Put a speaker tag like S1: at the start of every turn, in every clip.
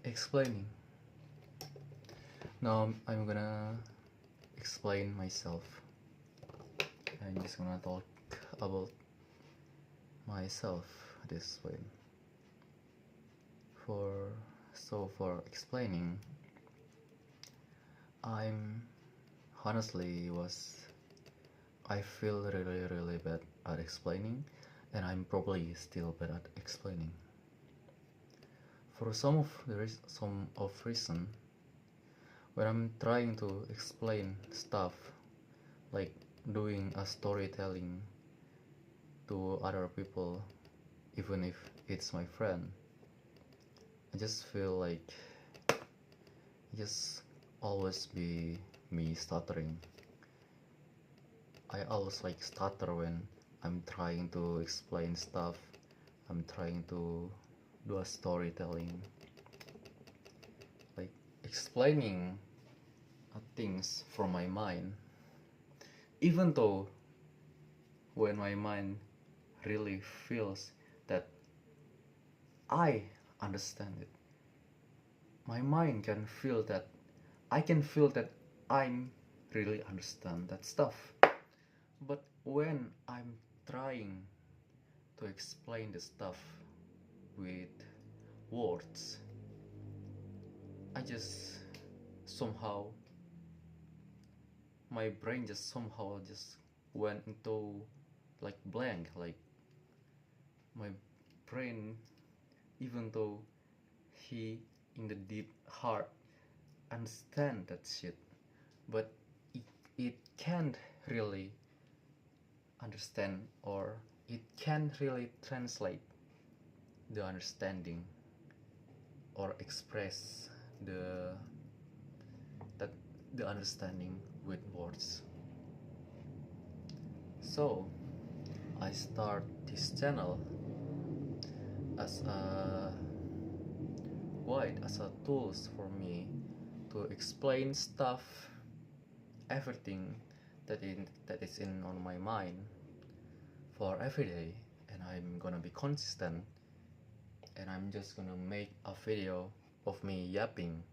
S1: Explaining. Now I'm gonna explain myself. I'm just gonna talk about myself this way. For explaining, I'm honestly was I feel really bad at explaining, and I'm probably still bad at explaining. For some of reason, when I'm trying to explain stuff, like doing a storytelling to other people, even if it's my friend, I just feel like just always be me stuttering. I always like stutter when I'm trying to explain stuff. I'm trying to do a storytelling, like explaining things from my mind. Even though when my mind really feels that I understand it, my mind can feel that I can feel that I'm really understand that stuff. But when I'm trying to explain the stuff with words, I just somehow my brain just somehow just went into like blank, like my brain, even though he in the deep heart understand that shit, but it, it can't really understand, or it can't really translate the understanding or express the that the understanding with words. So I start this channel as a guide, as a tools for me to explain stuff, everything that is in on my mind for every day, and I'm gonna be consistent, and I'm just gonna make a video of me yapping,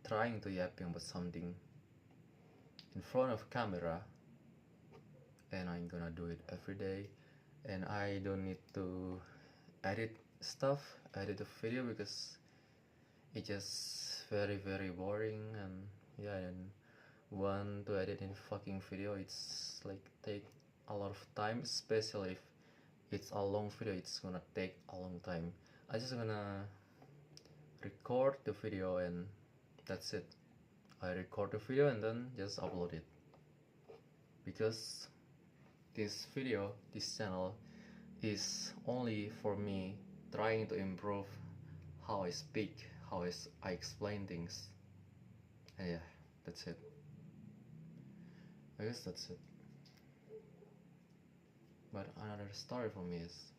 S1: trying to yapping about something in front of camera, and I'm gonna do it every day, and I don't need to edit stuff, edit the video, because it's just very boring, and yeah, and want to edit in fucking video, it's like take a lot of time, especially if it's a long video, it's gonna take a long time. I just gonna record the video and that's it. I record the video and then just upload it, because this channel is only for me trying to improve how I speak, how I explain things, and yeah, that's it. I guess that's it. But another story for me is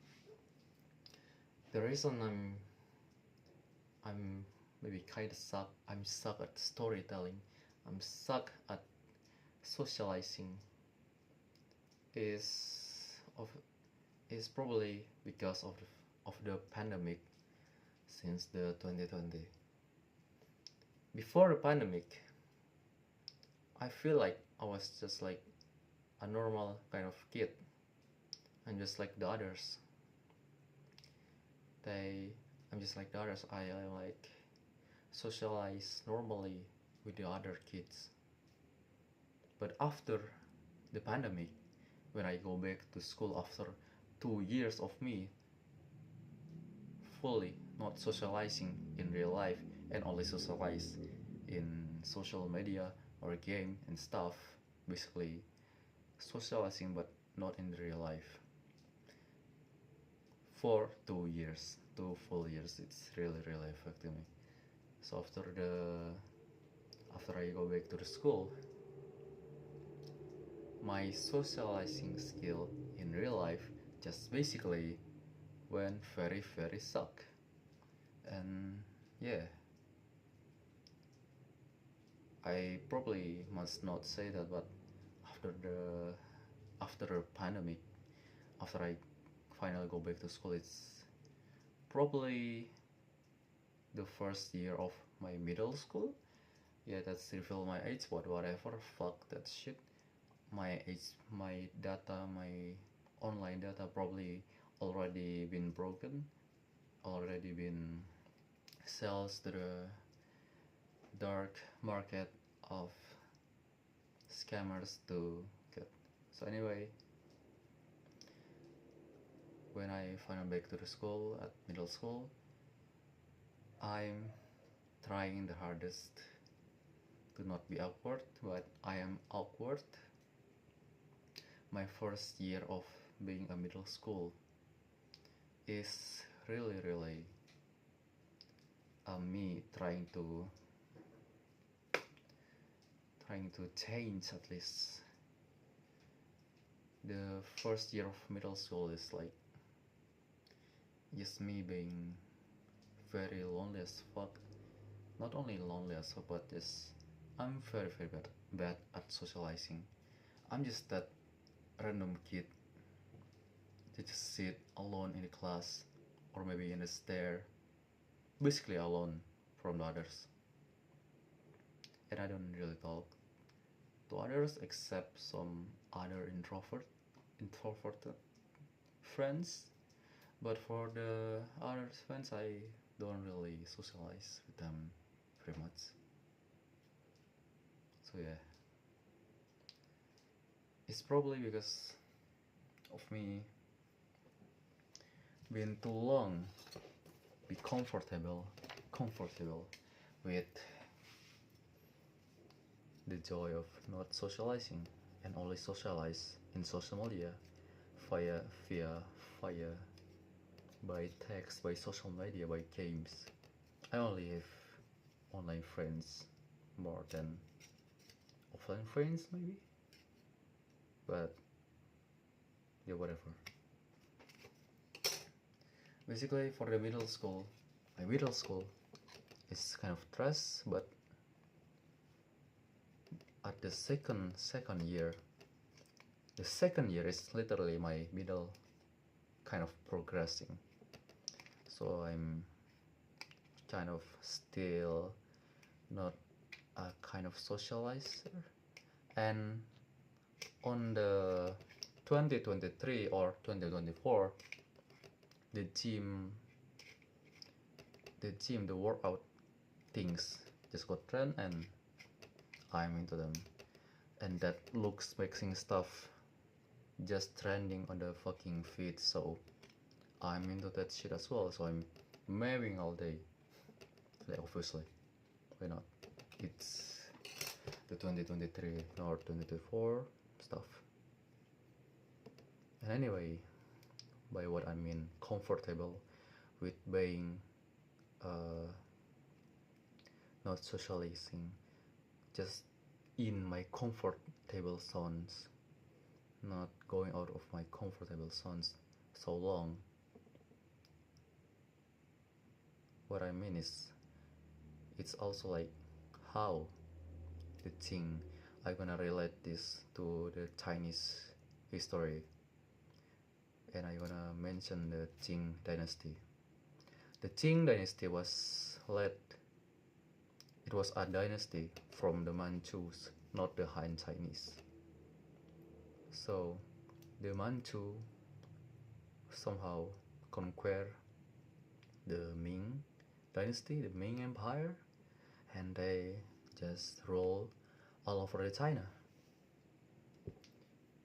S1: the reason I'm maybe kind of suck. I'm suck at storytelling. I'm suck at socializing. Is of is probably because of the pandemic since the 2020. Before the pandemic, I feel like I was just like a normal kind of kid. I'm just like the others. They, I'm just like the others. I like socialize normally with the other kids. But after the pandemic, when I go back to school after 2 years of me fully not socializing in real life and only socialize in social media or game and stuff, basically socializing but not in real life, for 2 years, 2 full years, it's really affecting me. So after I go back to the school, my socializing skill in real life just basically went very suck. And yeah, I probably must not say that, but after the pandemic, after I finally go back to school, it's probably the first year of my middle school. Yeah, that's reveal my age, but whatever, fuck that shit. My age, my data, my online data probably already been broken, already been sells to the dark market of scammers to get. So anyway, when I finally back to the school at middle school, I'm trying the hardest to not be awkward, but I am awkward. My first year of being a middle school is really me trying to change at least. The first year of middle school is like just me being very lonely as fuck. Not only lonely as fuck, but just I'm very bad at socializing. I'm just that random kid that just sit alone in the class or maybe in the stair, basically alone from the others. And I don't really talk to others except some other introverted friends. But for the other friends, I don't really socialize with them very much. So yeah, it's probably because of me being too long be comfortable with the joy of not socializing and only socialize in social media via via by text, by social media, by games. I only have online friends more than offline friends maybe, but yeah, whatever. Basically for the middle school, my middle school is kind of stress, but at the second year, the second year is literally my middle kind of progressing. So I'm kind of still not a kind of socializer, and on the 2023 or 2024 the gym, the workout things just got trend and I'm into them, and that looks mixing stuff just trending on the fucking feed, so I'm into that shit as well. So I'm mewing all day, like obviously, why not? It's the 2023 or 2024 stuff. And anyway, by what I mean comfortable with being not socializing, just in my comfortable zones, not going out of my comfortable zones so long. What I mean is, it's also like how the thing I'm gonna relate this to the Chinese history, and I'm gonna mention the Qing dynasty. The Qing dynasty was led, it was a dynasty from the Manchus, not the Han Chinese. So the Manchu somehow conquer the Ming dynasty, the Ming Empire, and they just rule all over the China.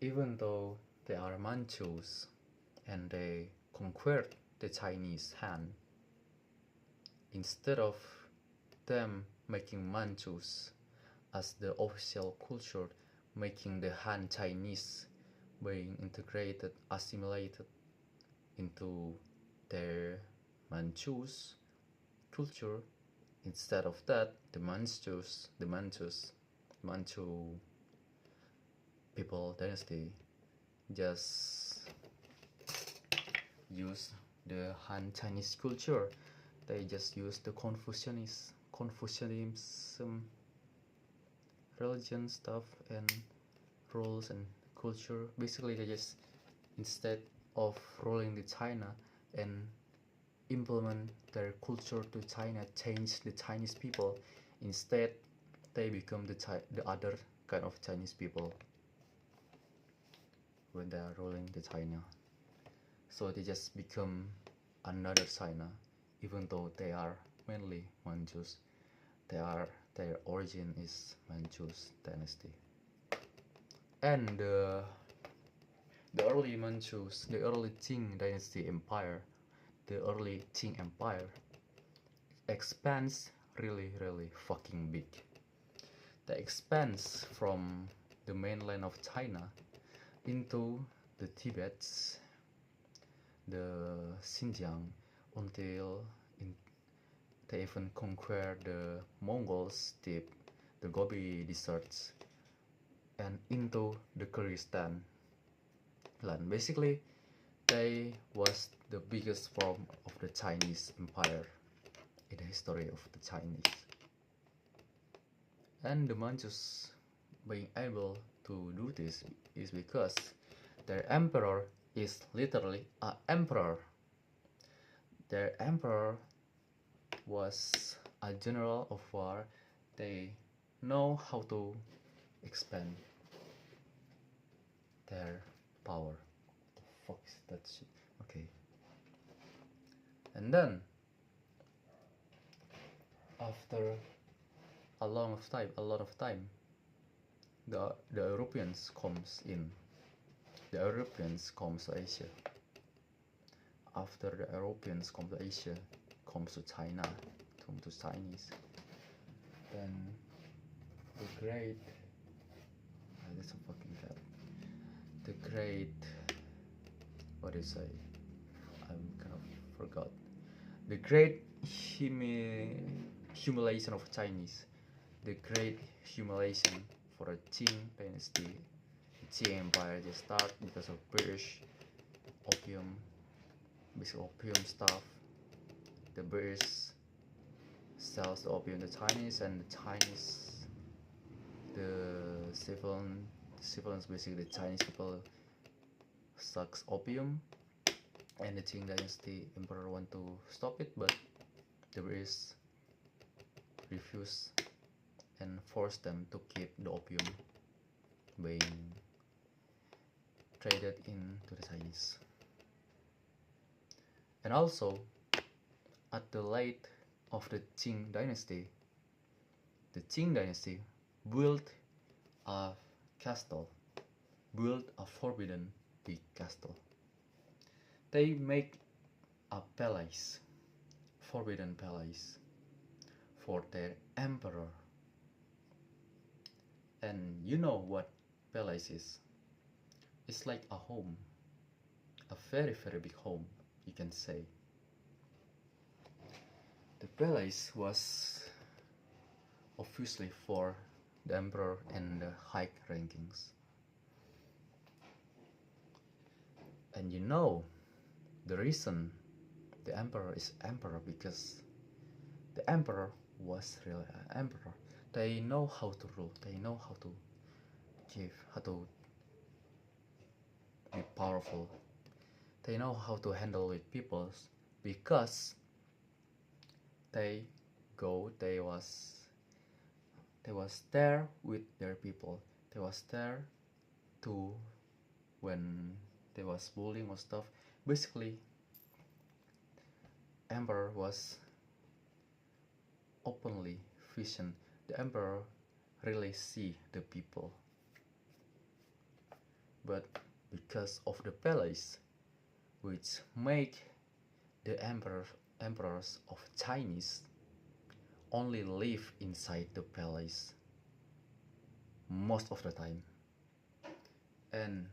S1: Even though they are Manchus and they conquered the Chinese Han, instead of them making Manchus as the official culture, making the Han Chinese being integrated, assimilated into their Manchus culture, instead of that, the Manchu people dynasty just use the Han Chinese culture. They just use the Confucianism religion stuff and rules and culture. Basically they just, instead of ruling the China and implement their culture to China, change the Chinese people. Instead, they become the other kind of Chinese people when they are ruling the China. So they just become another China, even though they are mainly Manchus. Their origin is Manchus dynasty. And the early Manchus, the early Qing dynasty empire, the early Qing empire expands really fucking big. They expands from the mainland of China into the Tibet, the Xinjiang, until they even conquer the Mongol steppe, the Gobi deserts, and into the Kyrgyzstan land. Basically, they was the biggest form of the Chinese empire in the history of the Chinese. And the Manchus being able to do this is because their emperor is literally an emperor. Their emperor was a general of war. They know how to expand their power. What the fuck is that shit? Okay. And then after a lot of time, the Europeans comes in. The Europeans comes to Asia. After the Europeans come to Asia, comes to China, come to Chinese. Then the great, that's a fucking cat. The great, what do you say? I'm kind of forgot. The great humiliation of Chinese. The great humiliation for the Qing dynasty. The Qing empire just start because of British opium, basic opium stuff. The British sells the opium to Chinese, and the Chinese, the civilians, basically the Chinese people sucks opium, and the Qing dynasty emperor want to stop it, but the British refuse and force them to keep the opium being traded into the Chinese. And also, at the late of the Qing dynasty, the Qing dynasty built a castle, built a forbidden big castle. They make a palace, forbidden palace, for their emperor. And you know what palace is? It's like a home, a very big home, you can say. The palace was obviously for the emperor and the high rankings. And you know the reason the emperor is emperor, because the emperor was really an emperor. They know how to rule, they know how to be powerful, they know how to handle with people, because they was there with their people. They was there to when they was bullying or stuff. Basically, emperor was openly vision. The emperor really see the people, but because of the palace, which make the emperors of Chinese only live inside the palace most of the time, and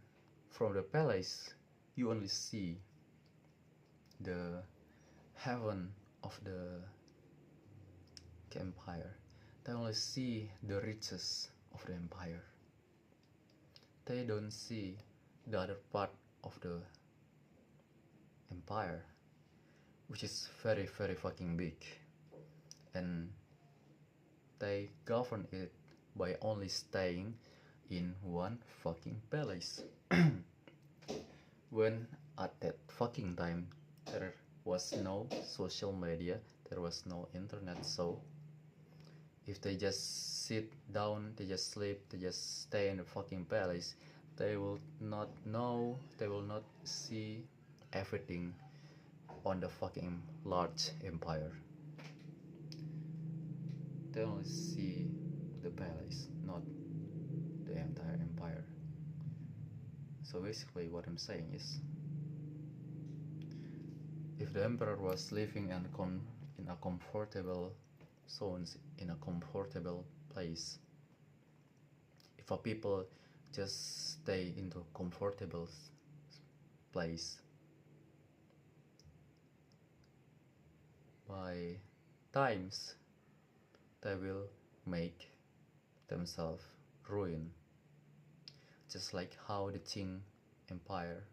S1: from the palace you only see the heaven of the empire. They only see the riches of the empire. They don't see the other part of the empire, which is very fucking big, and they govern it by only staying in one fucking palace. When at that fucking time there was no social media, there was no internet, so if they just sit down, they just sleep, they just stay in the fucking palace, they will not know, they will not see everything on the fucking large empire. They only see the palace, not the entire empire. So basically what I'm saying is, if the emperor was living in a comfortable zones, in a comfortable place, if a people just stay into comfortable place, by times they will make themselves ruin, just like how the Qing Empire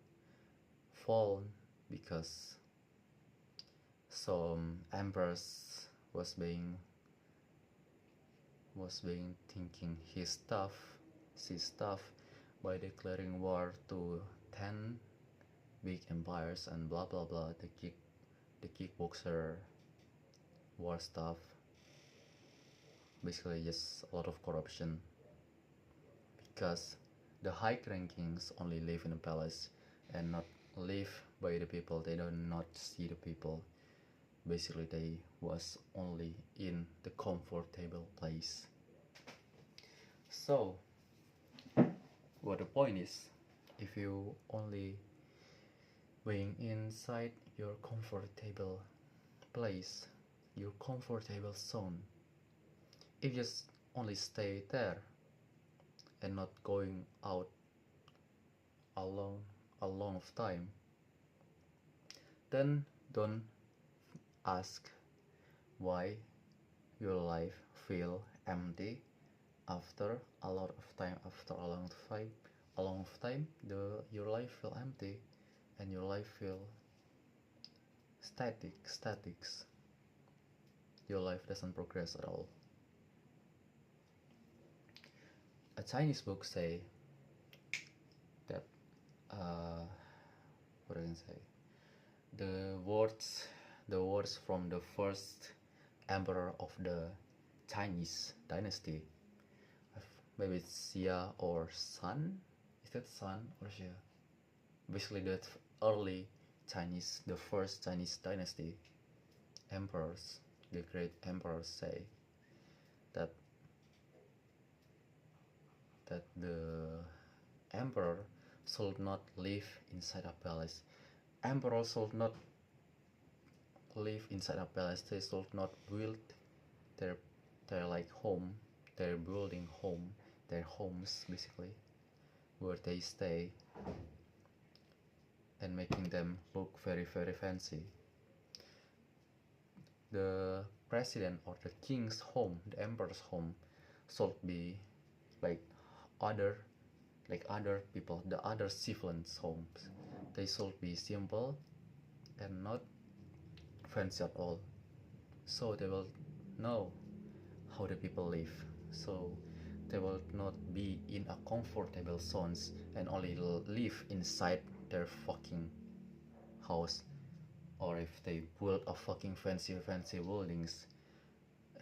S1: fall because some emperors was being thinking his stuff by declaring war to 10 big empires and blah blah blah, the kickboxer war stuff, basically just a lot of corruption, because the high rankings only live in a palace and not live by the people. They do not see the people. Basically they was only in the comfortable place. So what the point is, if you only being inside your comfortable place, your comfortable zone, if you just only stay there and not going out a long of time, then don't ask why your life feel empty after a lot of time, after a long of time, your life feel empty and your life feel statics. Your life doesn't progress at all. A Chinese book say that what I can say, the words from the first emperor of the Chinese dynasty, maybe it's Xia or Sun, is that Sun or Xia? Basically that early Chinese, the first Chinese dynasty emperors, the great emperors say that the emperor should not live inside a palace. Emperor should not live inside a palace. They should not build their like home, their building home, their homes basically, where they stay, and making them look very fancy. The president or the king's home, the emperor's home, should be like other people, the other civilians' homes. They should be simple and not fancy at all, so they will know how the people live, so they will not be in a comfortable zones and only live inside their fucking house, or if they build a fucking fancy buildings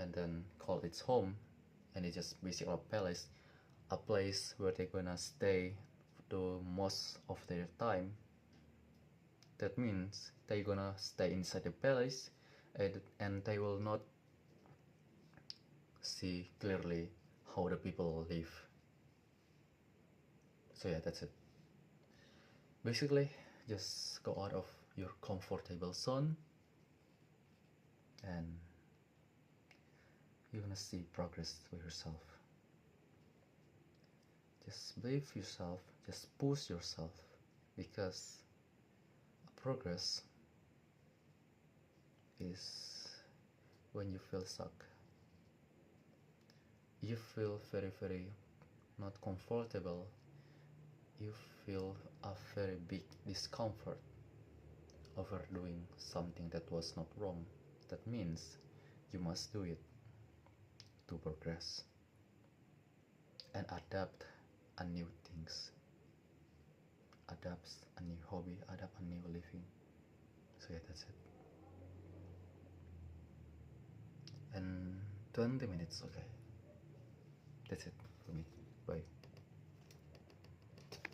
S1: and then call it home, and it's just basically a palace, a place where they're gonna stay the most of their time. That means they're gonna stay inside the palace, and they will not see clearly how the people live. So yeah, that's it. Basically, just go out of your comfortable zone and you're gonna see progress for yourself. Just believe yourself, just push yourself, because progress is when you feel stuck. You feel very not comfortable. You feel a very big discomfort over doing something that was not wrong. That means you must do it to progress and adapt a new things, adapt a new hobby, adapt a new living. So yeah, that's it. and 20 minutes. Okay, that's it for me. Bye.